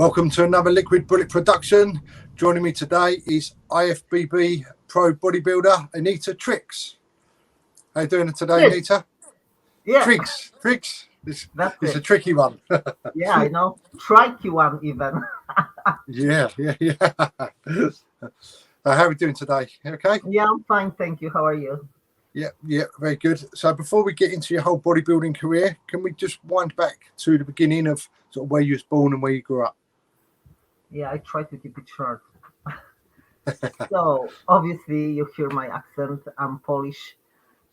Welcome to another Liquid Bullet production. Joining me today is Ifbb pro bodybuilder Anita Tryc. How you doing today, Good. Anita? Yeah, Tryc. that's It's a it. tricky one. Yeah, I know. Tricky one even. Yeah. How are we doing today? Okay? Yeah, I'm fine, thank you. How are you? Yeah, very good. So before we get into your whole bodybuilding career, can we just wind back to the beginning of sort of where you was born and where you grew up? Yeah, I try to keep it short. So obviously you hear my accent. I'm Polish.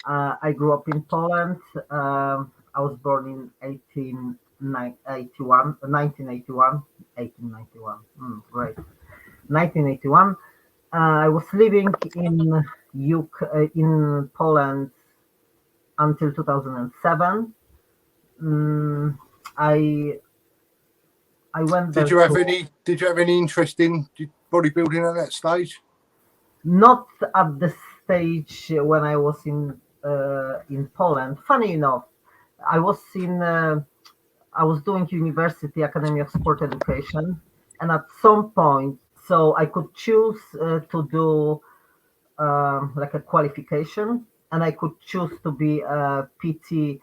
I grew up in Poland. I was born in 1891. Great. 1981. I was living in in Poland until 2007. Mm, I I went Did there you have to any interest in bodybuilding at that stage? not at the stage when I was in Poland. Funny enough, I was in I was doing University Academy of Sport Education, and at some point, so I could choose to do like a qualification, and I could choose to be a PT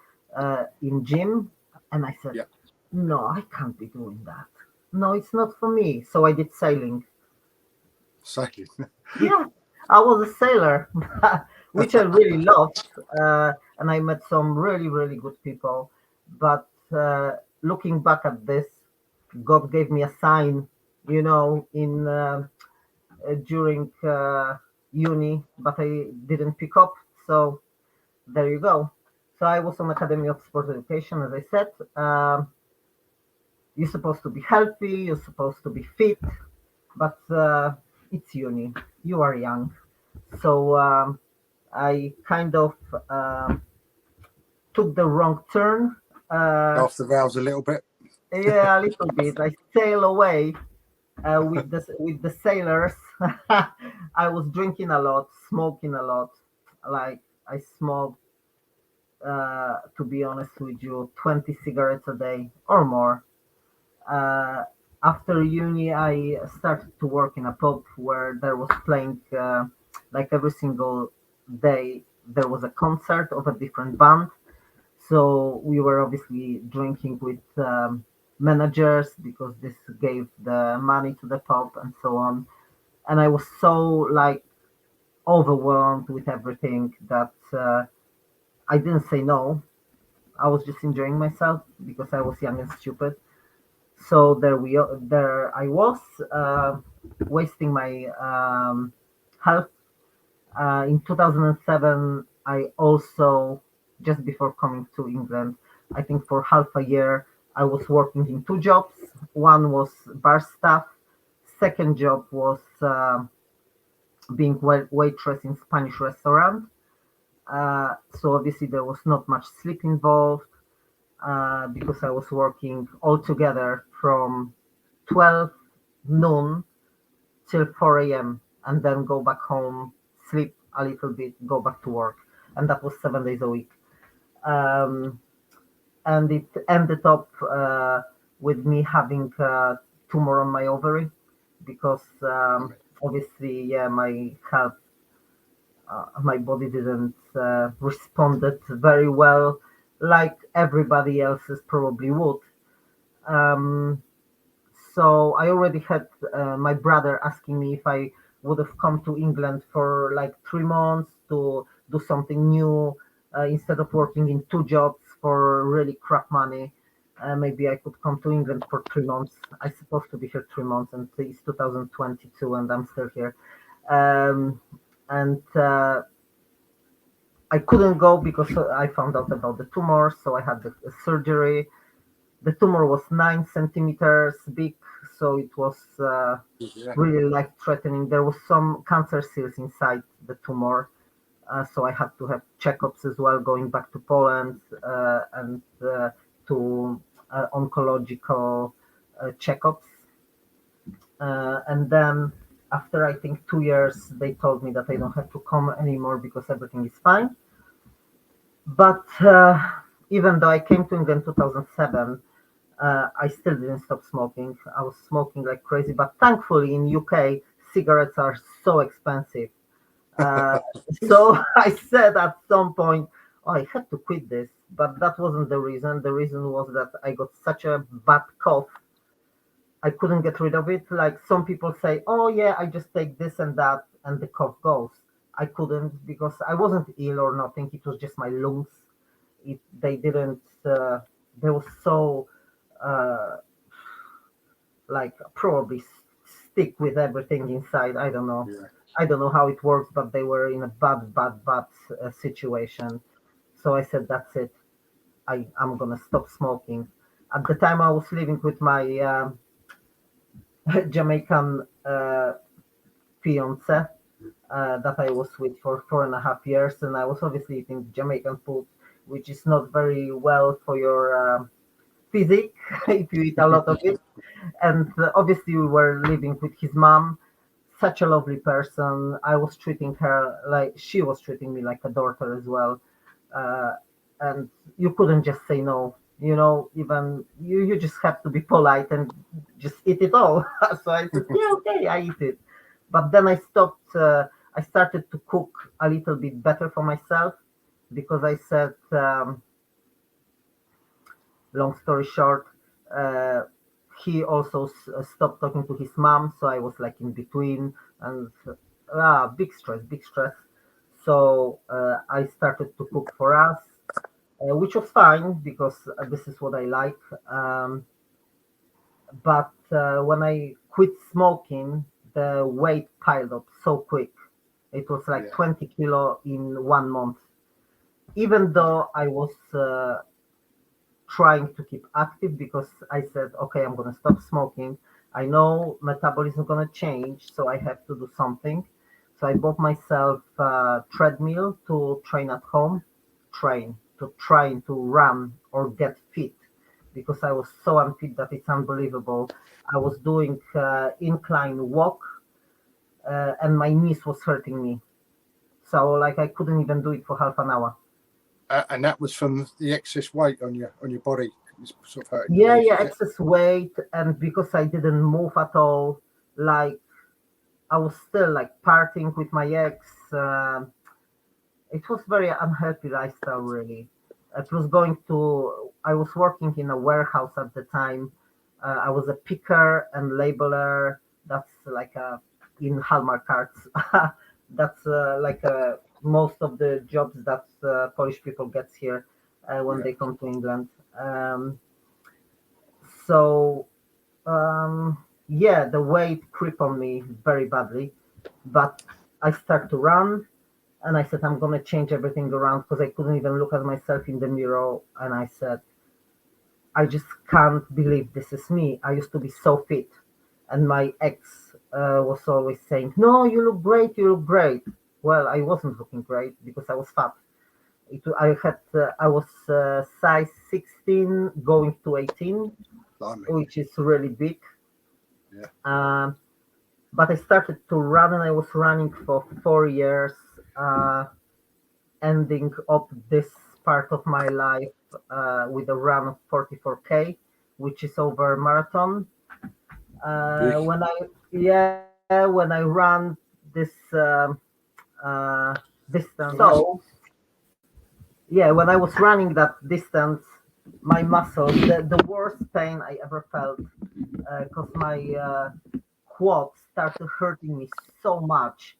in gym, and I said, Yeah. no, I can't be doing that. No, it's not for me. So I did sailing. Sailing. Yeah, I was a sailor, which I really loved, and I met some really, really good people. But looking back at this, God gave me a sign, in during uni, but I didn't pick up. So there you go. So I was on Academy of Sport Education, as I said. You're supposed to be healthy, you're supposed to be fit, but it's uni. You are young. So I kind of took the wrong turn. Off the rails a little bit. Yeah, a little bit. I sail away with the sailors. I was drinking a lot, smoking a lot. Like I smoked, to be honest with you, 20 cigarettes a day or more. Uh, After uni, I started to work in a pub where there was playing like every single day. There was a concert of a different band. So we were obviously drinking with managers because this gave the money to the pub and so on. And I was so like overwhelmed with everything that I didn't say no. I was just enjoying myself because I was young and stupid. So there I was wasting my health. In 2007, I also, just before coming to England, I think for half a year, I was working in two jobs. One was bar staff. Second job was being waitress in Spanish restaurant. So obviously there was not much sleep involved because I was working altogether from 12 noon till 4 a.m. and then go back home, sleep a little bit, go back to work. And that was 7 days a week. Um, and it ended up with me having a tumor on my ovary because obviously, yeah, my health, my body didn't responded very well like everybody else's probably would. Um, So I already had my brother asking me if I would have come to England for like 3 months to do something new instead of working in two jobs for really crap money. Maybe I could come to England for 3 months. I'm supposed to be here 3 months, and it's 2022, and I'm still here. And I couldn't go because I found out about the tumor, so I had the surgery. The tumor was 9 centimeters big, so it was Yeah. really life threatening. There was some cancer cells inside the tumor, so I had to have checkups as well, going back to Poland and to oncological checkups. And then after I think 2 years, they told me that I don't have to come anymore because everything is fine. But even though I came to England 2007, I still didn't stop smoking. I was smoking like crazy, but thankfully in UK cigarettes are so expensive. Uh, so I said at some point, oh, I had to quit this, but that wasn't the reason. The reason was that I got such a bad cough, I couldn't get rid of it. Like some people say, oh yeah, I just take this and that, and the cough goes. I couldn't because I wasn't ill or nothing. It was just my lungs. They didn't. They were so uh, like probably stick with everything inside. I don't know. Yeah. I don't know how it works, but they were in a bad situation. So I said, that's it. I'm gonna stop smoking. At the time, I was living with my Jamaican fiance that I was with for 4.5 years, and I was obviously eating Jamaican food, which is not very well for your physique if you eat a lot of it. And obviously, we were living with his mom, such a lovely person. I was treating her like she was treating me like a daughter as well. Uh, and you couldn't just say no. Even you just have to be polite and just eat it all. So I said, yeah, okay, I eat it. But then I stopped. I started to cook a little bit better for myself because I said, long story short, uh, he also stopped talking to his mom, so I was like in between, and big stress, big stress. So I started to cook for us, which was fine because this is what I like. But when I quit smoking, the weight piled up so quick. It was like Yeah. 20 kilo in 1 month. Even though I was trying to keep active because I said, okay, I'm going to stop smoking. I know metabolism is going to change, so I have to do something. So I bought myself a treadmill to train at home, trying to run or get fit because I was so unfit that it's unbelievable. I was doing incline walk and my knees was hurting me. So like I couldn't even do it for half an hour. And that was from the excess weight on your body. It's sort of hurting your Yeah, knees, yeah, was it? excess weight, and because I didn't move at all, like I was still like partying with my ex. It was very unhealthy lifestyle, really. It was going to. I was working in a warehouse at the time. I was a picker and labeler. That's like in Hallmark cards. That's most of the jobs that Polish people gets here when Yeah. they come to England. So yeah, the weight creep on me very badly, but I start to run and I said I'm gonna change everything around because I couldn't even look at myself in the mirror, and I said I just can't believe this is me. I used to be so fit, and my ex was always saying, no, you look great, you look great. Well, I wasn't looking great because I was fat. I was size 16 going to 18, Blimey. which is really big. Yeah. Um, but I started to run and I was running for 4 years, ending up this part of my life with a run of 44K, which is over a marathon. Big. When I ran this uh, distance, Nice. so yeah, when I was running that distance, my muscles, the worst pain I ever felt, because my quads started hurting me so much.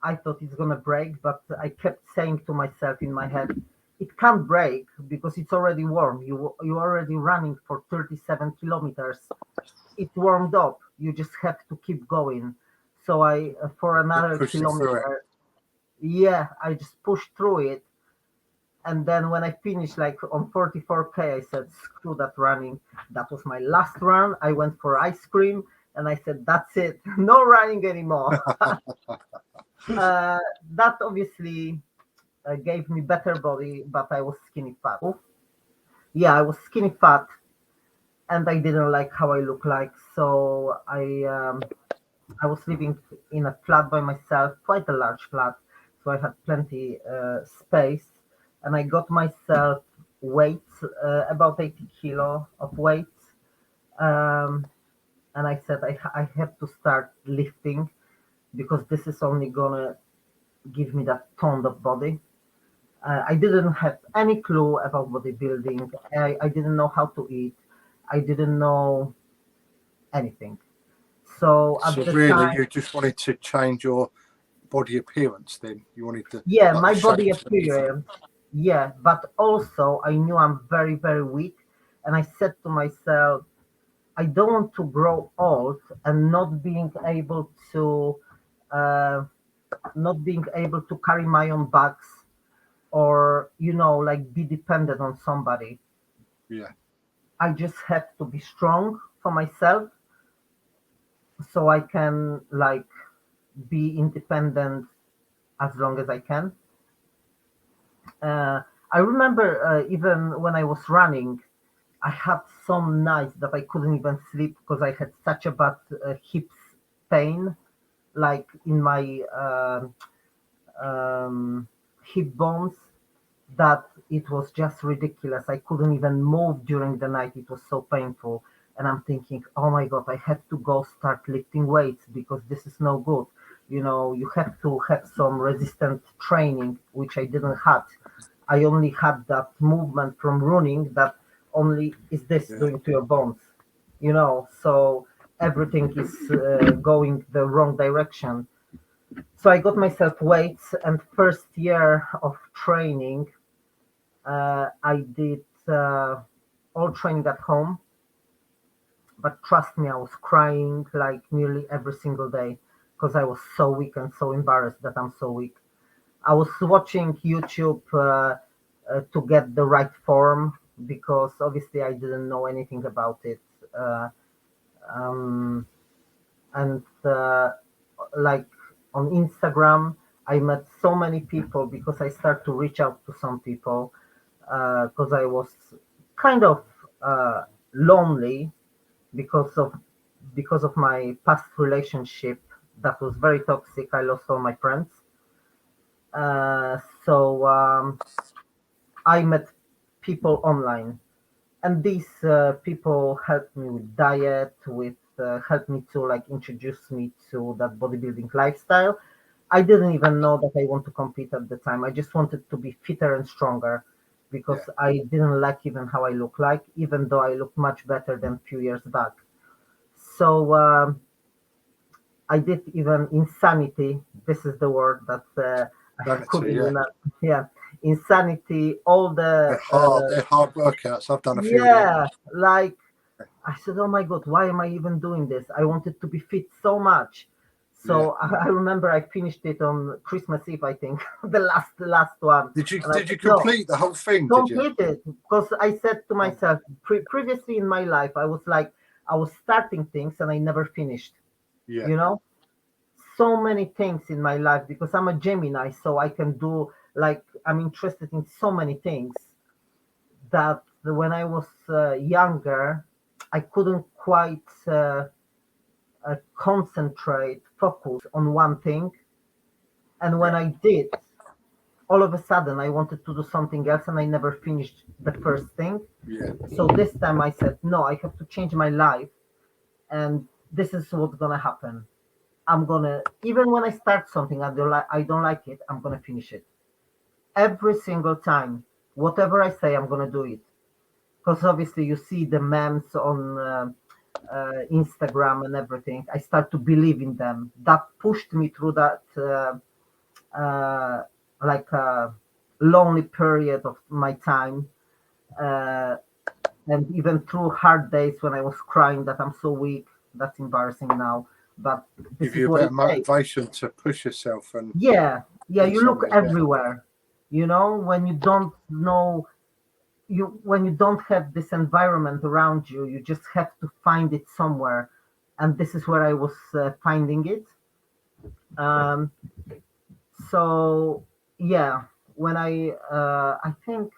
I thought it's gonna break, but I kept saying to myself in my head, it can't break because it's already warm. You already running for 37 kilometers. It's warmed up. You just have to keep going. So I for Keep another pushing through it. kilometer, yeah, I just pushed through it. And then when I finished like on 44K, I said, screw that running. That was my last run. I went for ice cream and I said, that's it. No running anymore. uh, that obviously gave me better body, but I was skinny fat. Yeah, I was skinny fat and I didn't like how I look like. So I was living in a flat by myself, quite a large flat. So I had plenty space and I got myself weight, about 80 kilo of weight. um, and I said I have to start lifting because this is only gonna give me that toned up body. I didn't have any clue about bodybuilding. I didn't know how to eat. I didn't know anything. So So at the really, time, you just wanted to change your body appearance. Then you wanted to yeah, like the my body shapes and everything. appearance, yeah, but also I knew I'm very, very weak. And I said to myself, I don't want to grow old and uh, not being able to carry my own bags or, like be dependent on somebody. Yeah, I just have to be strong for myself so I can like be independent as long as I can. Uh, I remember even when I was running, I had some nights that I couldn't even sleep because I had such a bad hips pain, like in my um, hip bones, that it was just ridiculous. I couldn't even move during the night. It was so painful. And I'm thinking, oh my God, I have to go start lifting weights because this is no good. You have to have some resistant training, which I didn't have. I only had that movement from running that only is this yeah, doing to your bones, so everything is going the wrong direction. So I got myself weights, and first year of training, I did all training at home. But trust me, I was crying like nearly every single day because I was so weak and so embarrassed that I'm so weak. I was watching YouTube to get the right form because obviously I didn't know anything about it. Uh, um, and like on Instagram, I met so many people because I started to reach out to some people because I was kind of uh, lonely because of my past relationship that was very toxic. I lost all my friends. So I met people online, and these people helped me with diet, with helped me to like introduce me to that bodybuilding lifestyle. I didn't even know that I want to compete at the time. I just wanted to be fitter and stronger yeah. because I didn't like even how I look like, even though I look much better than a few years back. So I did even insanity. This is the word that I Vanity. couldn't Yeah, even. Yeah, insanity. All they're the hard. They're hard workouts. I've done a few of them. yeah, like I said, oh my God, why am I even doing this? I wanted to be fit so much. Yeah. So I remember I finished it on Christmas Eve, I think, the last one. And I Did you said, no, complete the whole thing? Did you? complete it. Because I said to Oh, myself, previously in my life, I was like, I was starting things and I never finished, yeah, you know? So many things in my life because I'm a Gemini, so I can do like, I'm interested in so many things that when I was younger, I couldn't quite concentrate, focus on one thing. And when yeah, I did, all of a sudden I wanted to do something else and I never finished the first thing. yeah, So this time I said, no, I have to change my life. And this is what's going to happen. I'm going to, even when I start something, I don't like it, I'm going to finish it. Every single time, whatever I say, I'm going to do it. Because obviously you see the memes on Instagram and everything. I start to believe in them. That pushed me through that uh, like lonely period of my time, uh, and even through hard days when I was crying that I'm so weak. That's embarrassing now, but give this is you a what bit it of takes. motivation to push yourself and Yeah, yeah. do You look something. Yeah, everywhere. When you don't know when you don't have this environment around you, you just have to find it somewhere, and this is where I was finding it. um, so yeah, when I think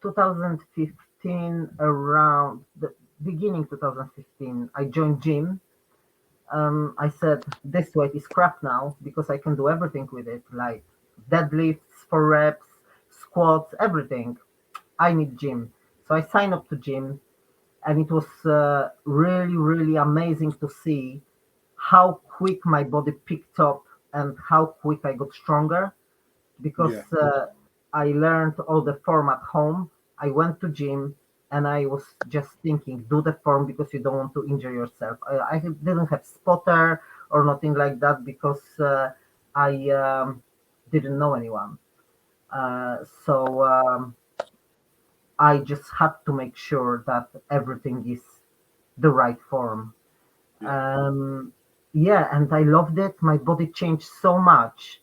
2015, around the beginning 2015, I joined gym. I said this weight is crap now because I can do everything with it, like deadlifts for reps, squats, everything. I need gym. So I signed up to gym. and it was really, really amazing to see how quick my body picked up and how quick I got stronger because Yeah. I learned all the form at home. I went to gym and I was just thinking, do the form because you don't want to injure yourself. I didn't have spotter or nothing like that because I didn't know anyone. So I just had to make sure that everything is the right form. Yeah. Um, yeah, and I loved it. My body changed so much.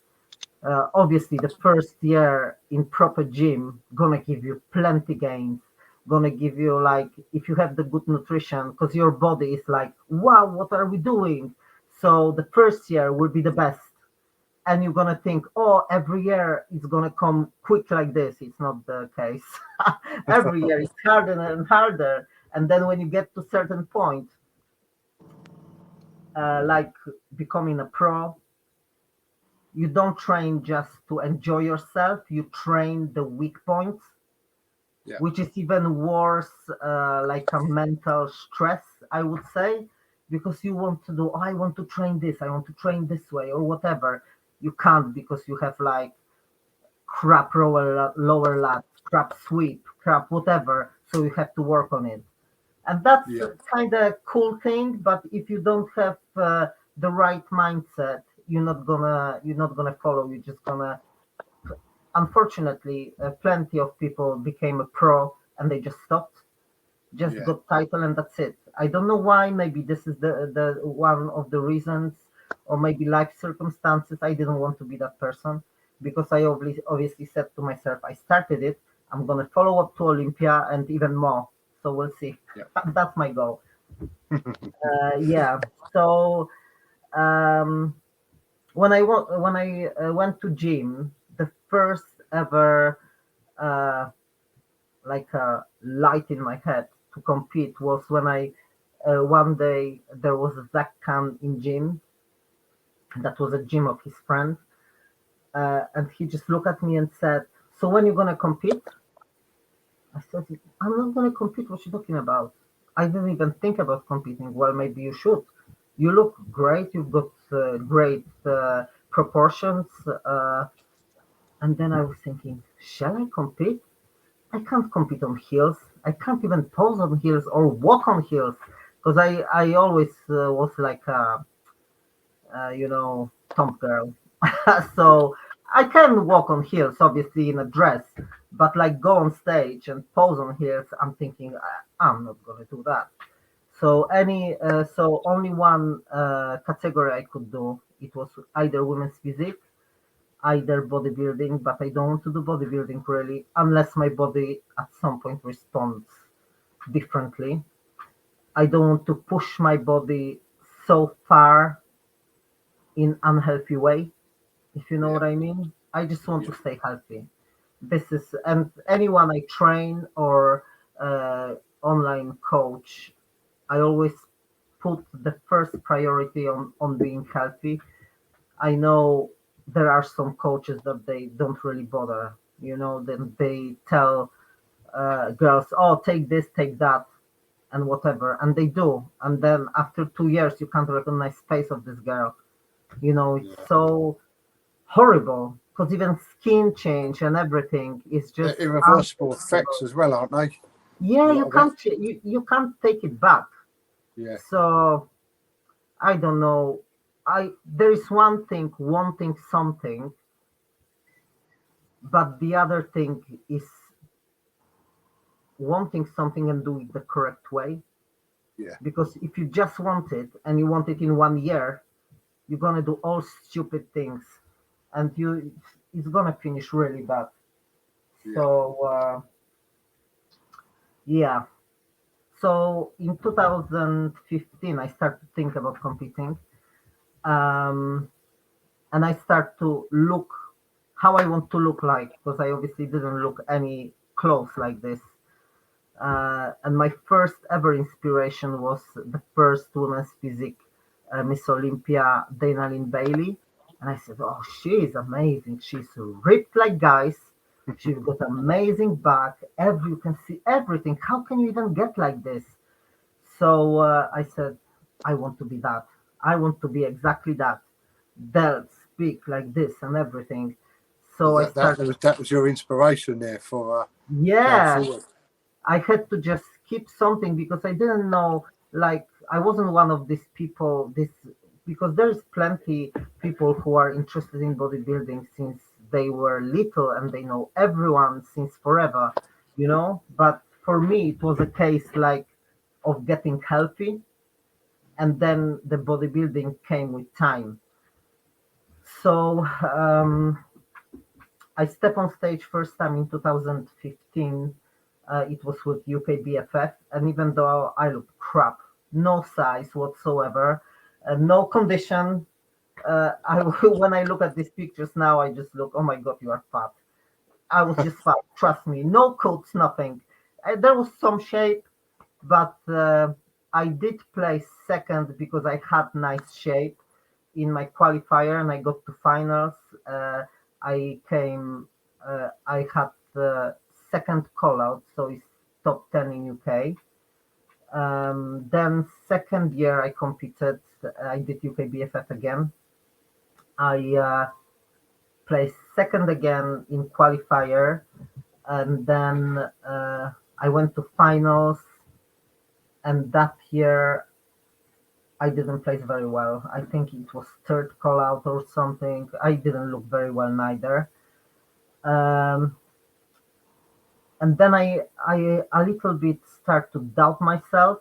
Obviously, the first year in proper gym gonna give you plenty gains. Gonna give you like if you have the good nutrition, because your body is like, wow, what are we doing? So the first year will be the best, and you're gonna think, oh, every year it's gonna come quick like this. It's not the case. Every year it's harder and harder, and then when you get to certain point, like becoming a pro, you don't train just to enjoy yourself. You train the weak points, Yeah. which is even worse, like a mental stress, I would say, because you want to do, oh, I want to train this, I want to train this way, or whatever. You can't because you have like crap lower lat, crap sweep, crap whatever. So you have to work on it, and that's Yeah. kind of cool thing. But if you don't have the right mindset, you're not gonna follow. You're just gonna, unfortunately, plenty of people became a pro and they just stopped, just Yeah. got title and that's it. I don't know why. Maybe this is the one of the reasons, or maybe life circumstances. I didn't want to be that person because I obviously said to myself, I started it. I'm gonna follow up to Olympia and even more. So we'll see. Yeah. That's my goal. Yeah. So um, when I went to gym, the first ever uh, like a light in my head to compete was when I one day there was a Zach Khan in gym. That was a gym of his friend, and he just looked at me and said, "So when you gonna compete?" I said, "I'm not gonna compete. What you talking about? I didn't even think about competing." Well, maybe you should. You look great. You've got great proportions. And then I was thinking, shall I compete? I can't compete on heels. I can't even pose on heels or walk on heels because I always was like a, tomp girl. So I can walk on heels, obviously in a dress, but like go on stage and pose on heels, I'm thinking I'm not gonna do that. So only one category I could do. It was either women's physique, either bodybuilding, but I don't want to do bodybuilding really unless my body at some point responds differently. I don't want to push my body so far in unhealthy way, if you know Yeah. what I mean. I just want Yeah. to stay healthy. This is, and anyone I train or online coach, I always put the first priority on being healthy. I know there are some coaches that they don't really bother. Then they tell girls, "Oh, take this, take that, and whatever," and they do. And then after 2 years, you can't recognize face of this girl. It's Yeah. so horrible because even skin change and everything is They're just irreversible effects unbelievable. as well, aren't they? A Yeah, lot you of it. can't you can't take it back. Yeah. So I don't know. I There is one thing wanting something, but the other thing is wanting something and do it the correct way. Yeah. Because if you just want it and you want it in 1 year, you're gonna do all stupid things, and it's gonna finish really bad. Yeah. So yeah. So in 2015, I started to think about competing, um, and I start to look how I want to look like because I obviously didn't look any close like this. And my first ever inspiration was the first women's physique Miss Olympia, Dana Lynn Bailey. And I said, oh, she is amazing. She's ripped like guys. She's got amazing back. You can see everything. How can you even get like this? So I said, I want to be that. I want to be exactly that. They'll speak like this and everything. So I started. That was your inspiration there for going Yeah, forward. I had to just keep something because I didn't know, like, I wasn't one of these people, because there's plenty people who are interested in bodybuilding since they were little and they know everyone since forever, But for me, it was a case like of getting healthy, and then the bodybuilding came with time. So I stepped on stage first time in 2015. It was with UKBFF, and even though I looked crap, no size whatsoever, no condition, when I look at these pictures now, I just look, oh my god, you are fat. I was just fat, trust me, no coats, nothing. There was some shape, but I did place second because I had nice shape in my qualifier, and I got to finals. I came, I had the second call out, so it's top 10 in UK. Then second year I competed, I did UKBFF again. I placed second again in qualifier, and then I went to finals, and that year I didn't place very well. I think it was third call out or something. I didn't look very well neither. Um, and then I a little bit start to doubt myself.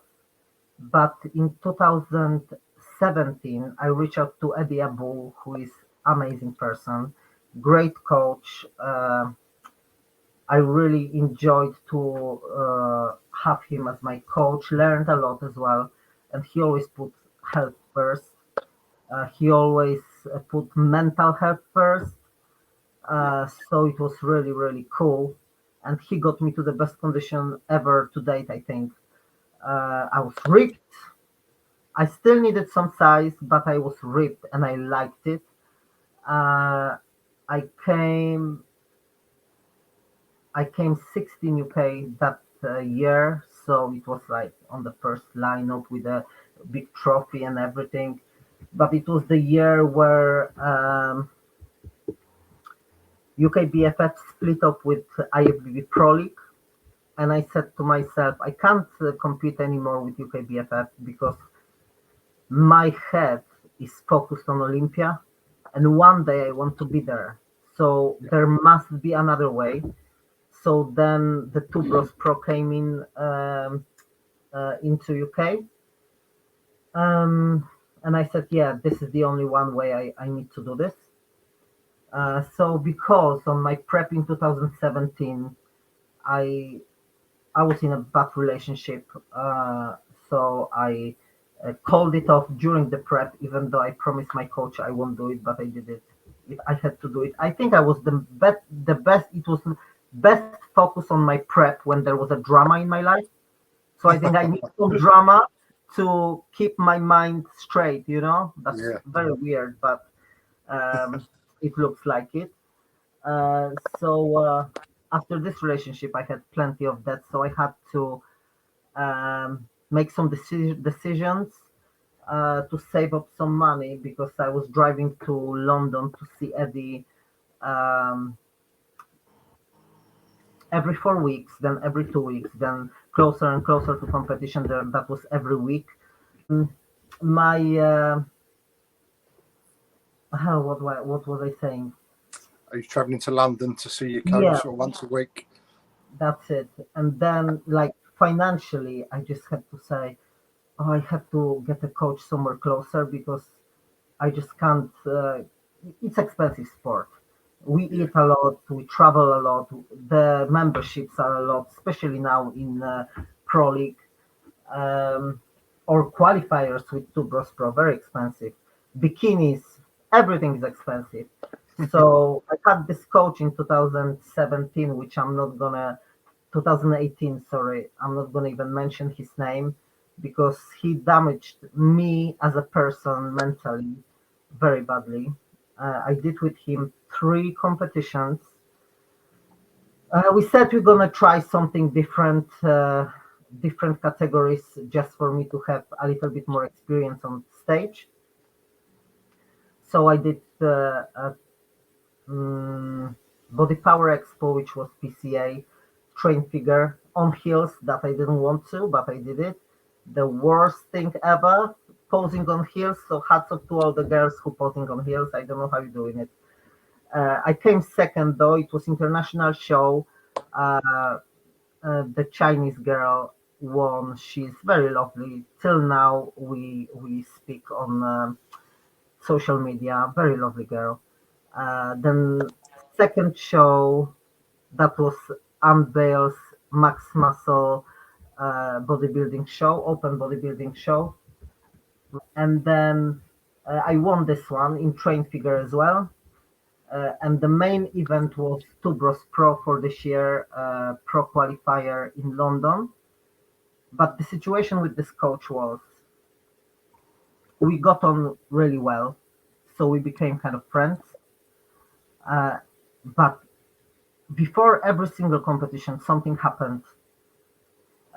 But in 2017, I reached out to Eddie Abu, who is amazing person, great coach. I really enjoyed to have him as my coach. Learned a lot as well, and he always put health first. He always put mental health first. So it was really, really cool. And he got me to the best condition ever to date, I think. I was ripped. I still needed some size, but I was ripped and I liked it. Uh, I came, I came 16 UK that year, so it was like on the first lineup with a big trophy and everything. But it was the year where UK BFF split up with Ifbb Pro League, and I said to myself, I can't compete anymore with UK BFF because my head is focused on Olympia, and one day I want to be there. So there must be another way. So then the Two Bros Pro came in into UK, and I said, yeah, this is the only one way I need to do this. So because on my prep in 2017, I I was in a bad relationship, so I called it off during the prep, even though I promised my coach I won't do it, but I did it. I had to do it. I think I was the best. It was best focus on my prep when there was a drama in my life. So I think I need some drama to keep my mind straight. That's Yeah. very weird, but it looks like it. So after this relationship, I had plenty of debt, so I had to make some decisions to save up some money because I was driving to London to see Eddie um, every 4 weeks, then every 2 weeks, then closer and closer to competition. There, that was every week. My what was I saying? Are you traveling to London to see your Yeah, coach once a week? that's it. And then, like, financially, I just had to say, oh, I have to get a coach somewhere closer because I just can't. It's expensive sport. We Yeah. eat a lot, we travel a lot. The memberships are a lot, especially now in Pro League um, or qualifiers with Two Bros Pro, very expensive. Bikinis, everything is expensive. So I had this coach in 2017, which I'm not gonna 2018, sorry, I'm not going to even mention his name because he damaged me as a person mentally very badly. I did with him 3 competitions. We said we're going to try something different. different categories just for me to have a little bit more experience on stage. So I did mm, Body Power Expo, which was PCA, train figure on heels that I didn't want to, but I did it. The worst thing ever, posing on heels. So hats off to all the girls who posing on heels. I don't know how you're doing it. I came second though. It was international show. Uh, the Chinese girl won. She's very lovely. Till now, we speak on social media. Very lovely girl. Then second show that was Unveils Max Muscle bodybuilding show, open bodybuilding show, and then I won this one in train figure as well. And the main event was Tubros Pro for this year, pro qualifier in London. But the situation with this coach was we got on really well, so we became kind of friends. But before every single competition, something happened.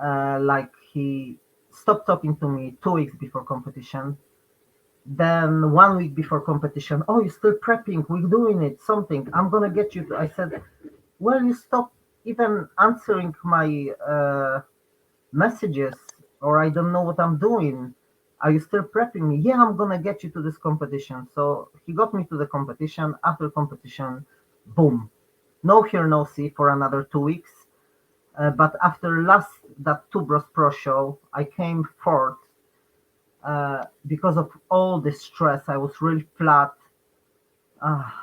Like he stopped talking to me 2 weeks before competition. Then 1 week before competition, oh, you're still prepping, we're doing it, something. I'm gonna get you. I said, well, you stop even answering my messages, or I don't know what I'm doing. Are you still prepping me? Yeah, I'm gonna get you to this competition. So he got me to the competition. After competition, boom, no hear, no see for another 2 weeks. But after last that Tubros Pro show, I came fourth. Because of all the stress, I was really flat.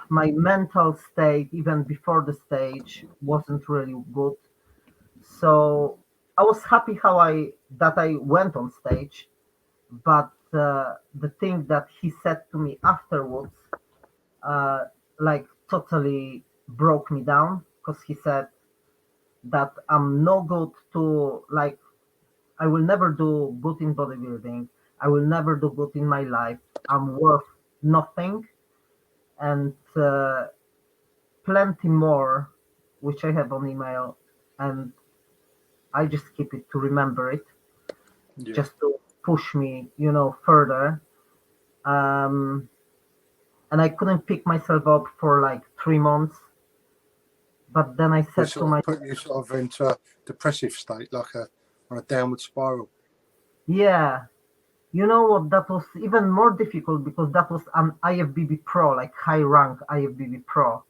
My mental state, even before the stage, wasn't really good. So I was happy how I went on stage, but the thing that he said to me afterwards, uh, like totally broke me down because he said that I'm no good to like I will never do good in bodybuilding. I will never do good in my life. I'm worth nothing, and plenty more, which I have on email, and I just keep it to remember it, Yeah. just to push me, further. Um, and I couldn't pick myself up for like 3 months. But then I Which said to sort of myself, put you sort of into a depressive state, like on a downward spiral. yeah, you know what? That was even more difficult because that was an IFBB Pro, like high rank IFBB Pro,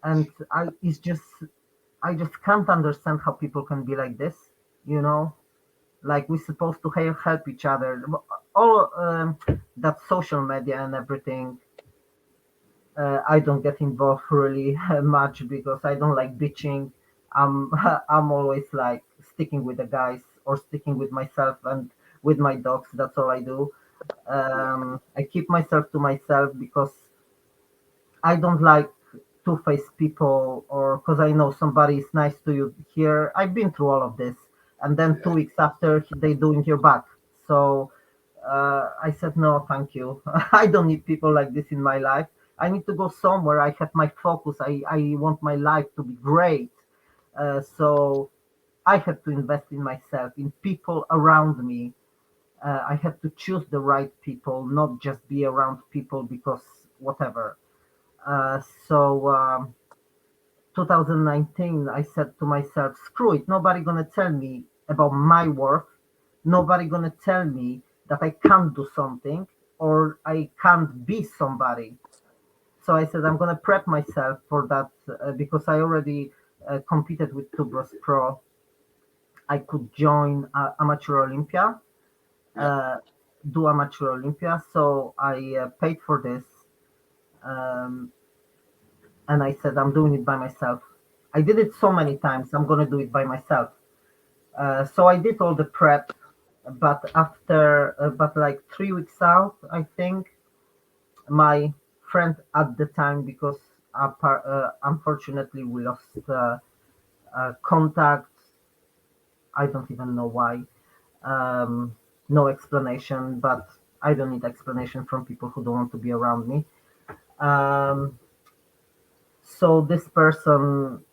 and I just can't understand how people can be like this. You know, like we're supposed to help each other. All that social media and everything. I don't get involved really much because I don't like bitching. I'm I'm always like sticking with the guys or sticking with myself and with my dogs. That's all I do. Yeah. I keep myself to myself because I don't like two-faced people, or because I know somebody is nice to you here. I've been through all of this, and then Yeah. 2 weeks after they doing your back. So I said no, thank you. I don't need people like this in my life. I need to go somewhere. I have my focus. I want my life to be great. So I have to invest in myself, in people around me. I have to choose the right people, not just be around people because whatever. Uh, so 2019, I said to myself, screw it. Nobody gonna tell me about my work. Nobody gonna tell me that I can't do something or I can't be somebody. So I said I'm gonna prep myself for that because I already competed with Tubros Pro. I could join Amateur Olympia, Yeah. uh, do Amateur Olympia. So I paid for this. Um, and I said, I'm doing it by myself. I did it so many times, I'm going to do it by myself. So I did all the prep, but but like 3 weeks out, I think, my friend at the time, because unfortunately we lost contact, I don't even know why. No explanation, but I don't need explanation from people who don't want to be around me. Um, so this person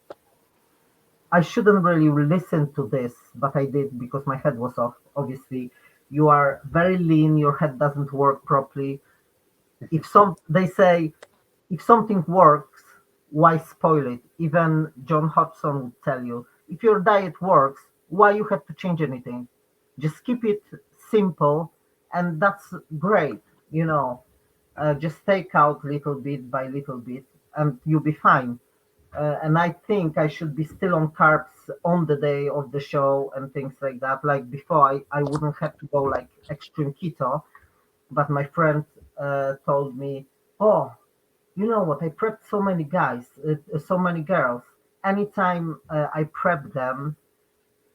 I shouldn't really listen to this, but I did because my head was off. Obviously, you are very lean, your head doesn't work properly. If some they say if something works, why spoil it? Even John Hodgson would tell you, if your diet works, why you have to change anything? Just keep it simple, and that's great. You know, just take out little bit by little bit, and you'll be fine. And I think I should be still on carbs on the day of the show and things like that. Like before, I wouldn't have to go like extreme keto, but my friend told me, "Oh, you know what? I prepped so many guys, so many girls. Anytime I prep them,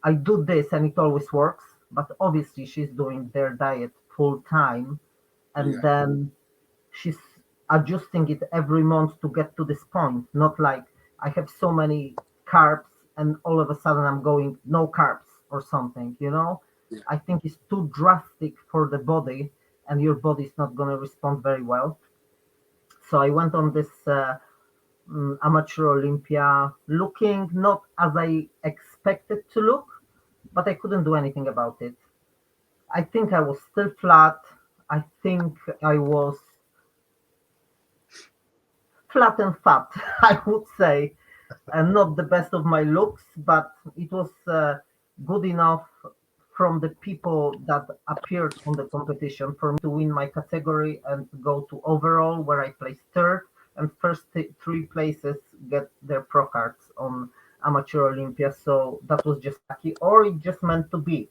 I do this and it always works. But obviously, she's doing their diet full time, and Yeah, then she's adjusting it every month to get to this point. Not like I have so many carbs and all of a sudden I'm going no carbs or something, you know? yeah, I think it's too drastic for the body and your body is not going to respond very well. So I went on this amateur Olympia looking not as I expected to look, but I couldn't do anything about it. I think I was still flat. I think I was flat and fat, I would say, and not the best of my looks, but it was good enough from the people that appeared on the competition for me to win my category and go to overall, where I placed third, and first three places get their pro cards on Amateur Olympia. So that was just lucky, or it just meant to be.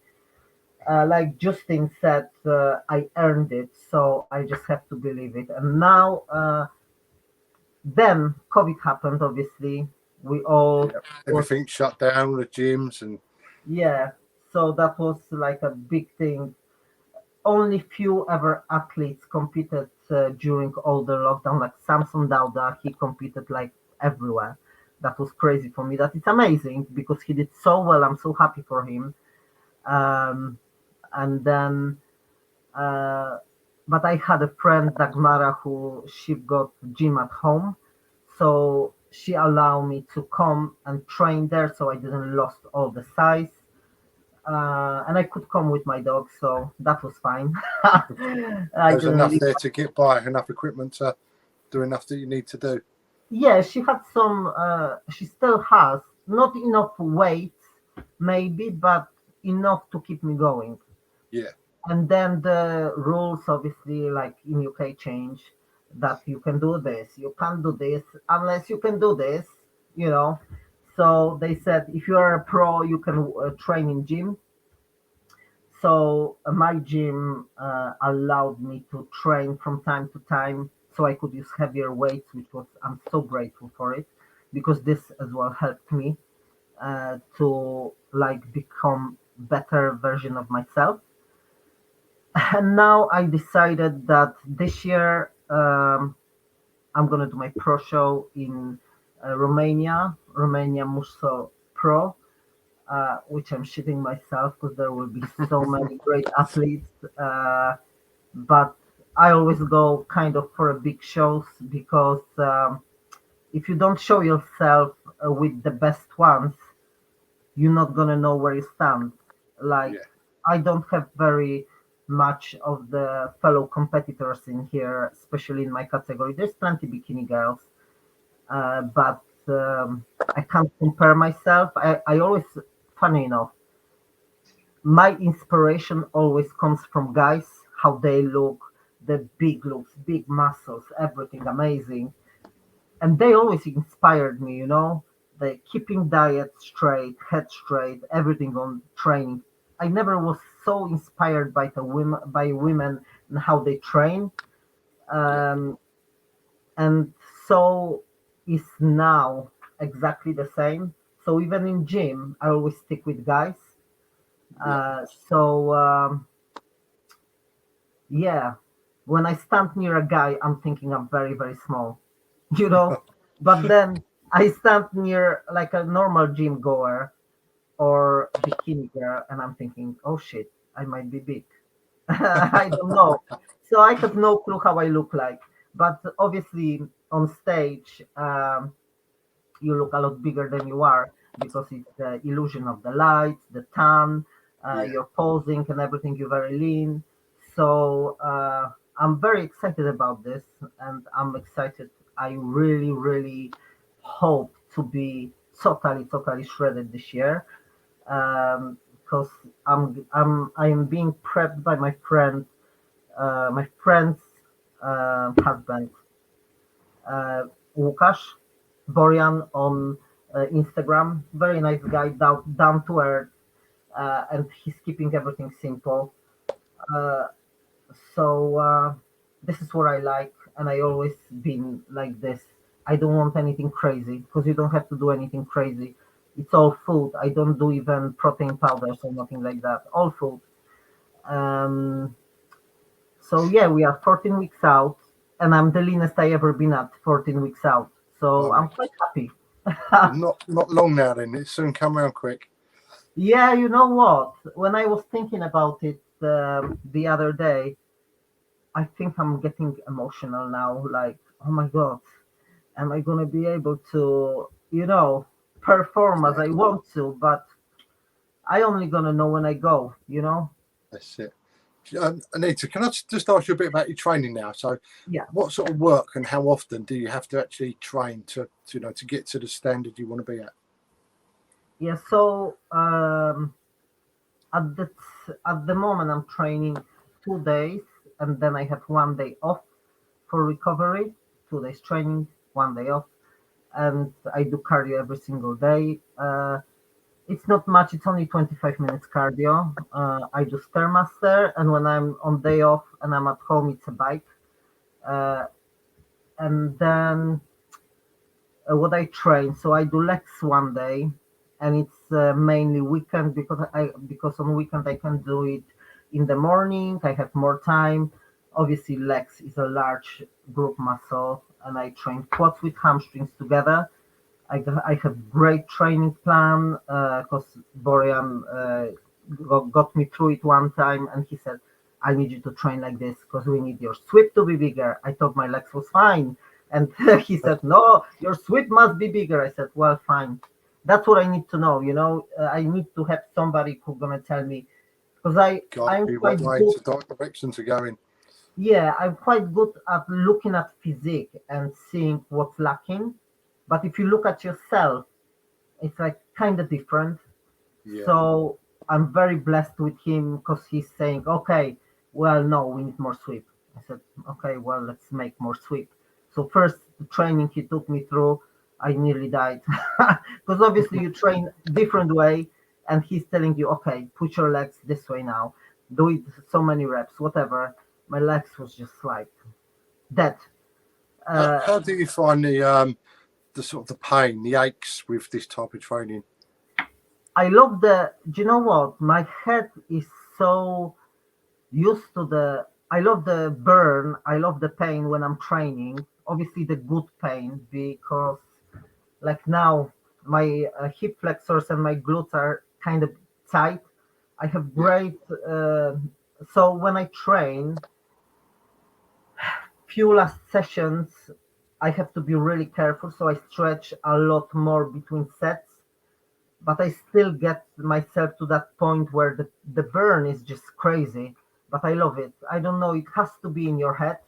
Like Justin said, I earned it, so I just have to believe it. And now, then COVID happened. Obviously, we all yeah. was Everything shut down, all the gyms, and yeah. So that was like a big thing. Only few ever athletes competed during all the lockdown. Like Samson Dauda, he competed like everywhere. That was crazy for me. That it's amazing because he did so well. I'm so happy for him. Um, and then Uh, but I had a friend, Dagmara, who she got gym at home, so she allowed me to come and train there, so I didn't lost all the size, and I could come with my dog, so that was fine. I there's didn't enough leave. there to get by, enough equipment to do enough that you need to do. Yeah, she had some. She still has not enough weight, maybe, but enough to keep me going. Yeah, And then the rules obviously like in UK change that you can do this, you can't do this unless you can do this, you know. So they said if you are a pro you can train in gym. So my gym allowed me to train from time to time so I could use heavier weights, which was I'm so grateful for it because this as well helped me to like become better version of myself. And now I decided that this year I'm gonna do my pro show in Romania Musso Pro, which I'm shitting myself because there will be so many great athletes. But I always go kind of for a big shows because if you don't show yourself with the best ones, you're not gonna know where you stand. Like yeah, I don't have very much of the fellow competitors in here, especially in my category. There's plenty bikini girls, but I can't compare myself. I always, funny enough, my inspiration always comes from guys, how they look, the big looks, big muscles, everything amazing, and they always inspired me, you know, the keeping diet straight, head straight, everything on training. I never was so inspired by the women and how they train, yeah, um, and so is now exactly the same. So even in gym I always stick with guys. yeah, So yeah, when I stand near a guy I'm thinking I'm very very small, you know. But then I stand near like a normal gym goer or bikini girl, and I'm thinking, oh shit, I might be big. I don't know. So I have no clue how I look like. But obviously on stage, you look a lot bigger than you are. because it's the illusion of the light, the tan, Yeah. you're posing and everything, you're very lean. So I'm very excited about this, and I'm excited. I really, really hope to be totally shredded this year, because I am being prepped by my friend's husband, Łukasz Borian on Instagram. Very nice guy, down to earth, and he's keeping everything simple. Uh, so this is what I like, and I always been like this. I don't want anything crazy because you don't have to do anything crazy. It's all food. I don't do even protein powders or nothing like that. All food. Um, so yeah, we are 14 weeks out, and I'm the leanest I ever been at 14 weeks out. So I'm Blimey. quite happy. Not long now then. It soon come around quick. Yeah, you know what? When I was thinking about it the other day, I think I'm getting emotional now. Like, oh my God, am I gonna be able to, perform as I Exactly. want to? But I only gonna know when I go. That's it. Anita, can I just ask you a bit about your training now? So, Yeah. what sort of work and how often do you have to actually train to get to the standard you want to be at? Yeah. So at the moment I'm training 2 days, and then I have 1 day off for recovery. 2 days training, 1 day off, and I do cardio every single day. It's not much. It's only 25 minutes cardio. I do stairmaster, and when I'm on day off and I'm at home, it's a bike. Uh, and then what I train, so I do legs 1 day, and it's mainly weekend because on weekend I can do it in the morning. I have more time. Obviously, legs is a large group muscle, and I train quads with hamstrings together. I have great training plan because Borian got me through it one time, and he said, "I need you to train like this because we need your sweep to be bigger." I thought my legs was fine, and he said, "No, your sweep must be bigger." I said, "Well, fine. That's what I need to know. I need to have somebody who's gonna tell me because Guide I'm me quite what way good. to direction to go in. Yeah, I'm quite good at looking at physique and seeing what's lacking. But if you look at yourself, it's like kind of different. Yeah. So I'm very blessed with him because he's saying, okay, well, no, we need more sweep. I said, okay, well, let's make more sweep. So first the training he took me through, I nearly died because obviously you train different way, and he's telling you, okay, put your legs this way now, do it so many reps, whatever. My legs was just like dead. How, Uh, how do you find the sort of the pain, the aches with this type of training? I love do you know what? My head is so used to I love the burn, I love the pain when I'm training. Obviously, the good pain because, like now, my hip flexors and my glutes are kind of tight. I have Yeah. great. So when I train, few last sessions, I have to be really careful. So I stretch a lot more between sets, but I still get myself to that point where the burn is just crazy. But I love it. I don't know. It has to be in your head.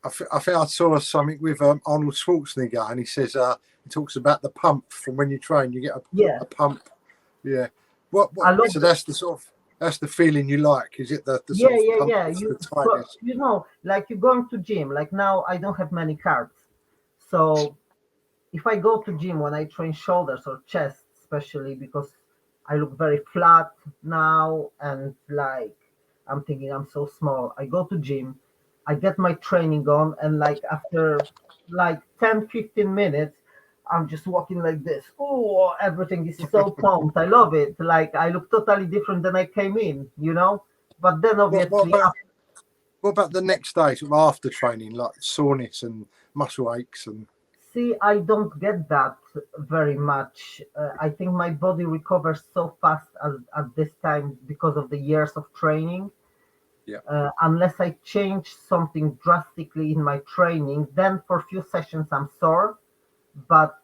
I think I saw something with Arnold Schwarzenegger, and he says he talks about the pump from when you train. You get Yeah, a pump. Yeah. What? I love. So that's the feeling you like. Is it the Yeah, sort of yeah, pump, yeah. the tightness? Like you're going to gym. Like now, I don't have many carbs, so if I go to gym when I train shoulders or chest, especially because I look very flat now, and like I'm thinking I'm so small. I go to gym, I get my training on, and like after like 10, 15 minutes, I'm just walking like this. Oh, everything is so pumped. I love it. Like I look totally different than I came in. But then What obviously about the next day, sort of after training, like soreness and muscle aches and see, I don't get that very much. I think my body recovers so fast at this time because of the years of training. yeah, Unless I change something drastically in my training, then for a few sessions I'm sore. But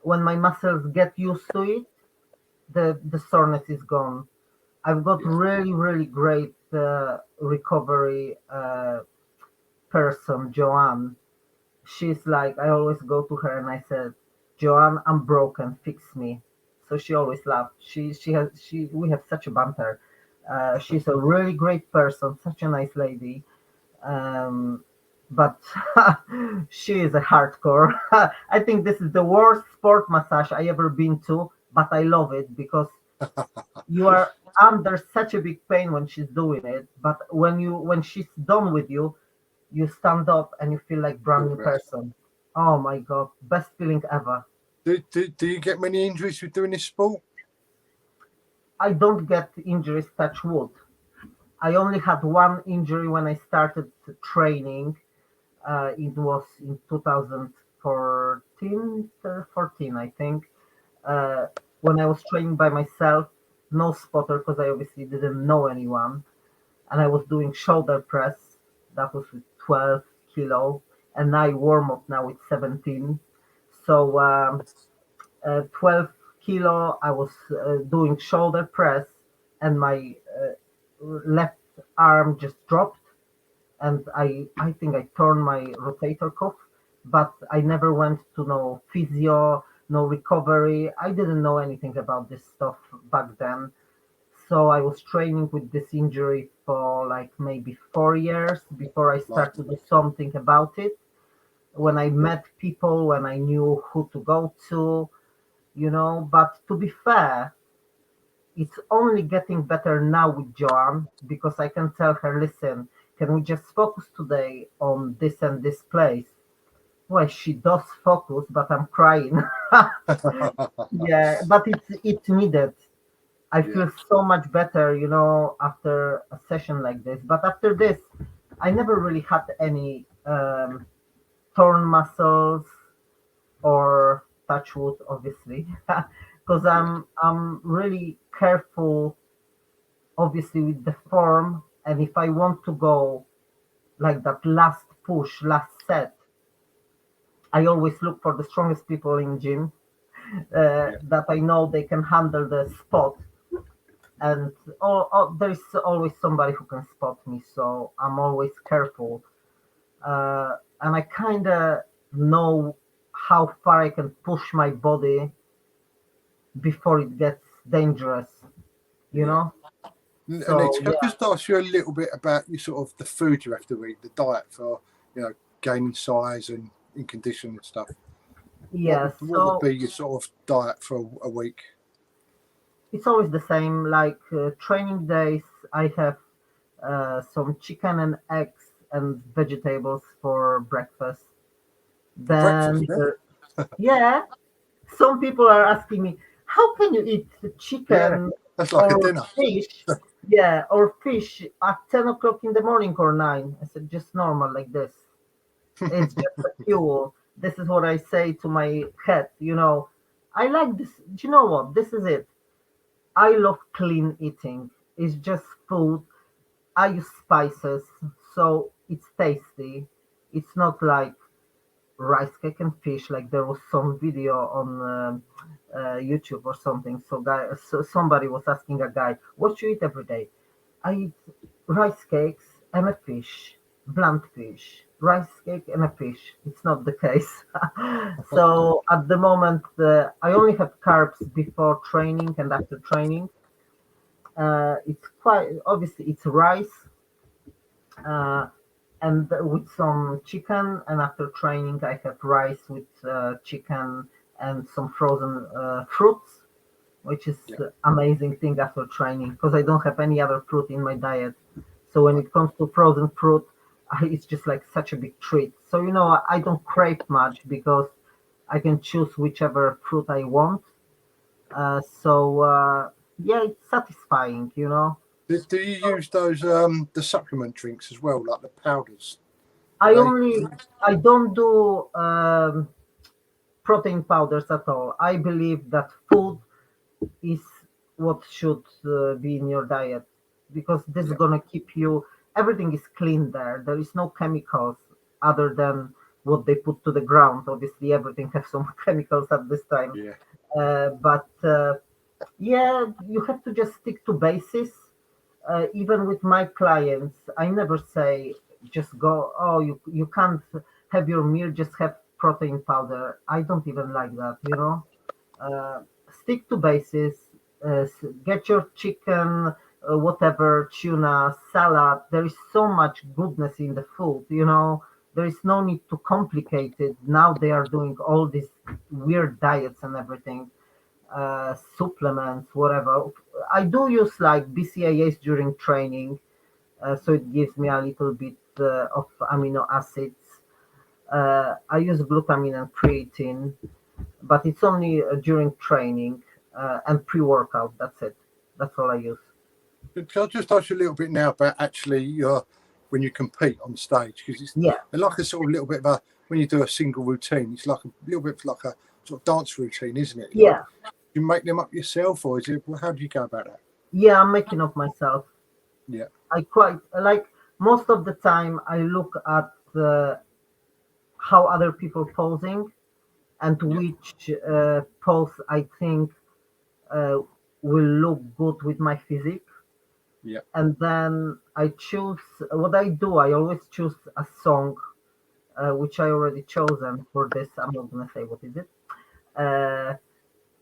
when my muscles get used to it, the soreness is gone. I've got Yeah. really, really great recovery person, Joanne. She's like, I always go to her and I said, Joanne, I'm broken, fix me. So she always laughed. She we have such a banter. She's a really great person, such a nice lady. Um, but she is a hardcore. I think this is the worst sport massage I ever been to, but I love it because you are under such a big pain when she's doing it, but when she's done with you, you stand up and you feel like brand Feel new better. person. Oh my god, best feeling ever. Do you get many injuries with doing this sport? I don't get injuries, touch wood. I only had one injury when I started training. It was in 2014, 14, I think. Uh, when I was training by myself, no spotter because I obviously didn't know anyone, and I was doing shoulder press. That was with 12 kilo, and I warm up now with 17. So 12 kilo, I was doing shoulder press, and my left arm just dropped, and I think I torn my rotator cuff, but I never went to no physio, no recovery. I didn't know anything about this stuff back then. So I was training with this injury for like maybe 4 years before I Like, started to do something about it. When I met people, when I knew who to go to, But to be fair, it's only getting better now with Joanne because I can tell her, listen, can we just focus today on this and this place? Well, she does focus, but I'm crying. Yeah, but it's needed. I yeah, feel so much better, after a session like this. But after this, I never really had any torn muscles or touch wood, obviously, because yeah, I'm really careful, obviously, with the form. And if I want to go like that last push, last set, I always look for the strongest people in gym yeah, that I know they can handle the spot. And there's always somebody who can spot me, so I'm always careful. And I kind of know how far I can push my body before it gets dangerous, you yeah. know? Anita, So, can I yeah. just ask you a little bit about you sort of the food you have to eat, the diet for gaining size and in condition and stuff? Yeah, What would so be your sort of diet for a week? it's always the same. Like training days, I have some chicken and eggs and vegetables for breakfast. For breakfast, Then, yeah? yeah, some people are asking me, how can you eat Yeah, chicken that's like a or dinner. fish? Yeah, or fish at 10 o'clock in the morning or 9. I said, just normal like this. It's just a fuel. This is what I say to my head. I like this. Do you know what? This is it. I love clean eating. It's just food. I use spices, so it's tasty. It's not like rice cake and fish. Like there was some video on YouTube or something. So somebody was asking a guy, "What you eat every day?" I eat rice cakes and a fish, blunt fish, rice cake and a fish. It's not the case. So at the moment, I only have carbs before training and after training. It's quite obviously it's rice uh, and with some chicken. And after training, I have rice with chicken and some frozen fruits, which is Yeah, amazing thing after training because I don't have any other fruit in my diet. So when it comes to frozen fruit, it's just like such a big treat. So I don't crave much because I can choose whichever fruit I want. So yeah, it's satisfying. do you use those the supplement drinks as well, like the powders? Do I they? only I don't do protein powders at all. I believe that food is what should be in your diet because this is Yeah, gonna keep you. Everything is clean there. There is no chemicals other than what they put to the ground. Obviously, everything has some chemicals at this time. Yeah. But yeah, you have to just stick to basis. Even with my clients, I never say just go, oh, you can't have your meal, just have protein powder. I don't even like that, you know. Uh, Stick to basis. Get your chicken, whatever, tuna, salad. There is so much goodness in the food, you know. There is no need to complicate it. Now they are doing all these weird diets and everything, supplements, whatever. I do use like BCAAs during training, so it gives me a little bit of amino acids. I use glutamine and creatine, but it's only during training and pre-workout. That's it. That's all I use. Can I just ask you a little bit now about actually your when you compete on stage, because it's Yeah, like a sort of little bit of a when you do a single routine, it's like a little bit like a sort of dance routine, isn't it? Like yeah, you make them up yourself, or is it? How do you go about that? yeah. I'm making up myself. Yeah, I quite like most of the time. I look at how other people posing and yeah, which pose I think uh, will look good with my physique. yeah, And then I choose what I do. I always choose a song which I already chosen for this. I'm not gonna say what is it. Uh,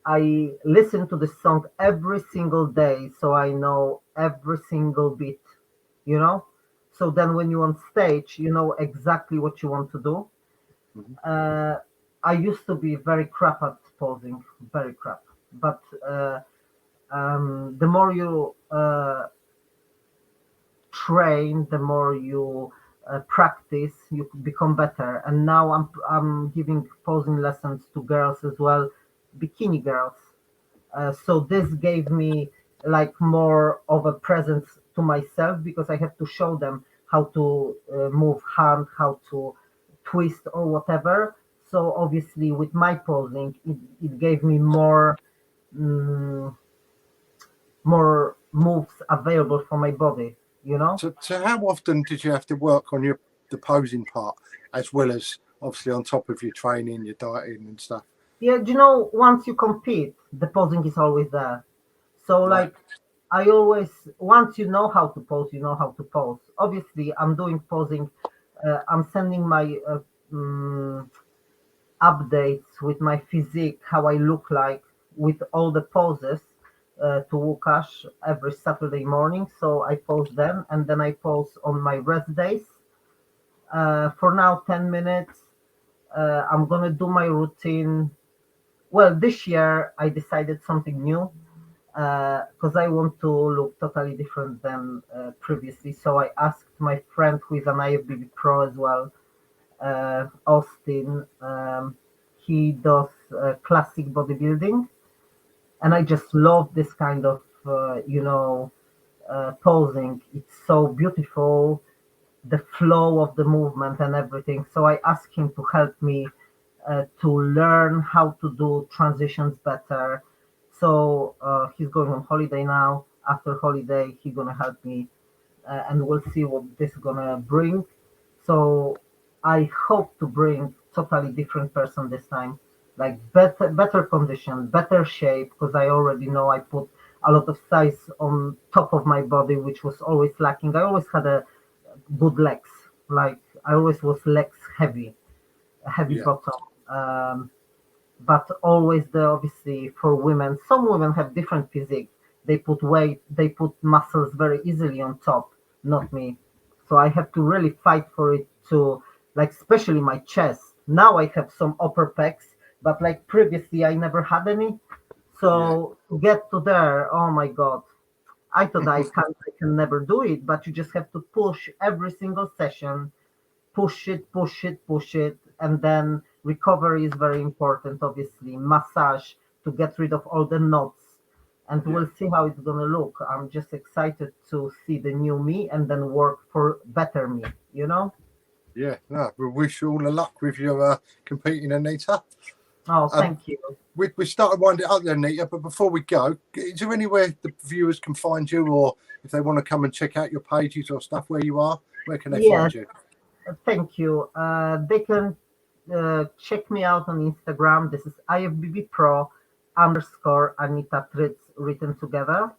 I listen to the song every single day, so I know every single beat. You know. So then, when you're on stage, you know exactly what you want to do. mhm, Uh, I used to be very crap at posing, very crap. But the more you train, the more you practice, you become better. And now I'm giving posing lessons to girls as well, bikini girls. So this gave me like more of a presence to myself because I have to show them how to move hand, how to twist or whatever. So obviously with my posing, it gave me mm, more moves available for my body, you know? So how often did you have to work on the posing part as well as obviously on top of your training, your dieting and stuff? Yeah, do you know, once you compete, the posing is always there. So Right. like I always, once you know how to pose, you know how to pose. Obviously, I'm doing posing. I'm sending my mm, updates with my physique, how I look like with all the poses to Łukasz every Saturday morning. So I post them and then I post on my rest days. For now, 10 minutes. I'm gonna do my routine. Well, this year I decided something new because I want to look totally different than previously. So I asked my friend who is an IFBB pro as well, Austin. He does classic bodybuilding, and I just love this kind of posing. It's so beautiful, the flow of the movement and everything. So I asked him to help me to learn how to do transitions better. So he's going on holiday now. After holiday, he's gonna help me, and we'll see what this is gonna bring. So I hope to bring totally different person this time, like better condition, better shape, because I already know I put a lot of size on top of my body, which was always lacking. I always had a good legs, like I always was legs heavy, a heavy Yeah. bottom. But always the obviously for women, some women have different physique. They put weight, they put muscles very easily on top, not me. So I have to really fight for it to, like, especially my chest. Now I have some upper pecs, but like previously I never had any. Yeah. So to get to there, oh my god, I thought I can never do it, but you just have to push every single session, push it, push it, push it, and then recovery is very important, obviously. Massage to get rid of all the knots, and Yeah. we'll see how it's gonna look. I'm just excited to see the new me and then work for better me, you know? Yeah. No, we wish you all the luck with your competing, Anita. Oh, Um, thank you. we started winding up there, Anita, but before we go, is there anywhere the viewers can find you, or if they want to come and check out your pages or stuff where you are, where can they Yes, find you? thank you. They can. check me out on Instagram. This is IFBB Pro _ Anita Tryc written together.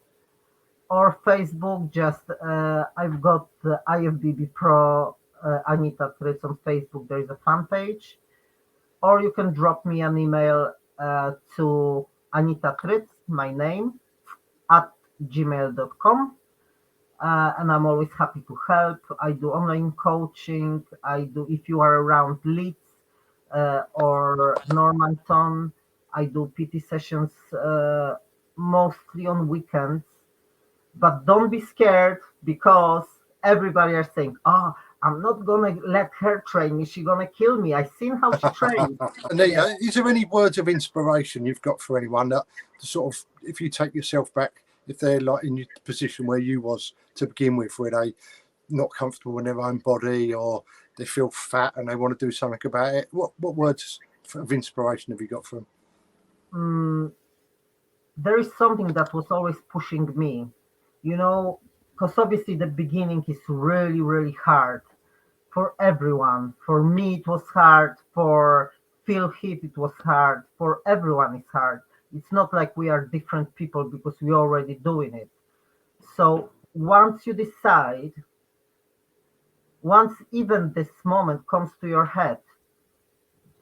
Or Facebook, just I've got IFBB Pro Anita Tryc on Facebook. There is a fan page. Or you can drop me an email to Anita Tryc, my name, at gmail.com. And I'm always happy to help. I do online coaching. I do, if you are around Leeds or Normanton, I do PT sessions mostly on weekends. But don't be scared, because everybody are saying, "Oh, I'm not gonna let her train me. She's gonna kill me. I seen how she trains." Anita, is there any words of inspiration you've got for anyone that sort of, if you take yourself back, if they're like in your position where you was to begin with, where they not comfortable in their own body, or they feel fat and they want to do something about it, what words of inspiration have you got for them? There is something that was always pushing me, because obviously the beginning is really, really hard for everyone. For me, it was hard. For Phil Heath, it was hard. For everyone, it's hard. It's not like we are different people because we're already doing it. So once you decide, once even this moment comes to your head,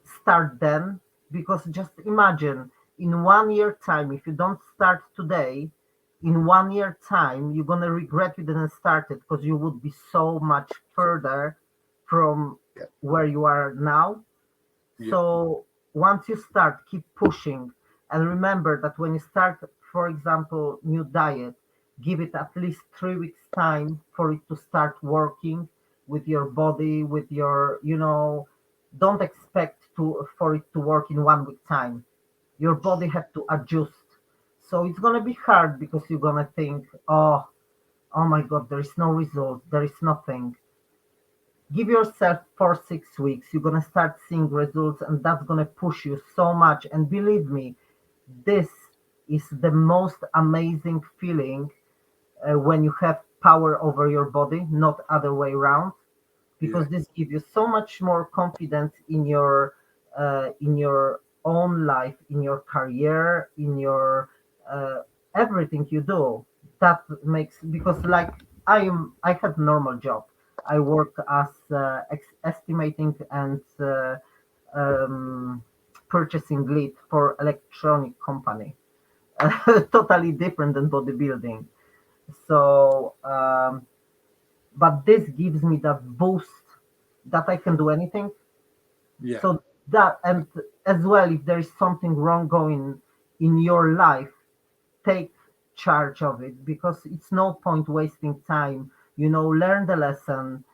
start then, because just imagine in 1 year time, if you don't start today, in 1 year time, you're going to regret you didn't start it, because you would be so much further from where you are now. So once you start, keep pushing. And remember that when you start, for example, new diet, give it at least 3 weeks time for it to start working with your body, with your, don't expect for it to work in 1 week time. Your body has to adjust. So it's going to be hard, because you're going to think, oh my God, there is no result. There is nothing. Give yourself 4-6 weeks. You're going to start seeing results, and that's going to push you so much. And believe me, this is the most amazing feeling when you have power over your body, not other way around, because this gives you so much more confidence in your own life, in your career, in your everything you do. That makes, because like I have normal job. I work as estimating and purchasing lead for electronic company. Totally different than bodybuilding. So, but this gives me that boost that I can do anything. So that, and as well, if there is something wrong going in your life, take charge of it, because it's no point wasting time. Learn the lesson,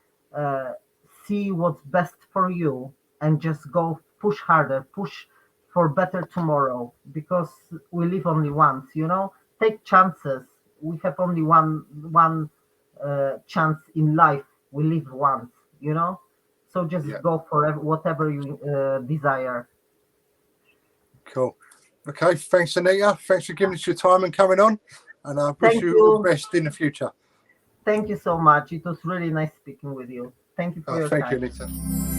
see what's best for you, and just go push harder, push for better tomorrow, because we live only once. Take chances. We have only one chance in life. We live once. So just go for whatever you desire. Cool. Okay, thanks, Anita. Thanks for giving us your time and coming on. And I wish you all the best in the future. Thank you so much. It was really nice speaking with you. Thank you for your time. Thank you, Anita.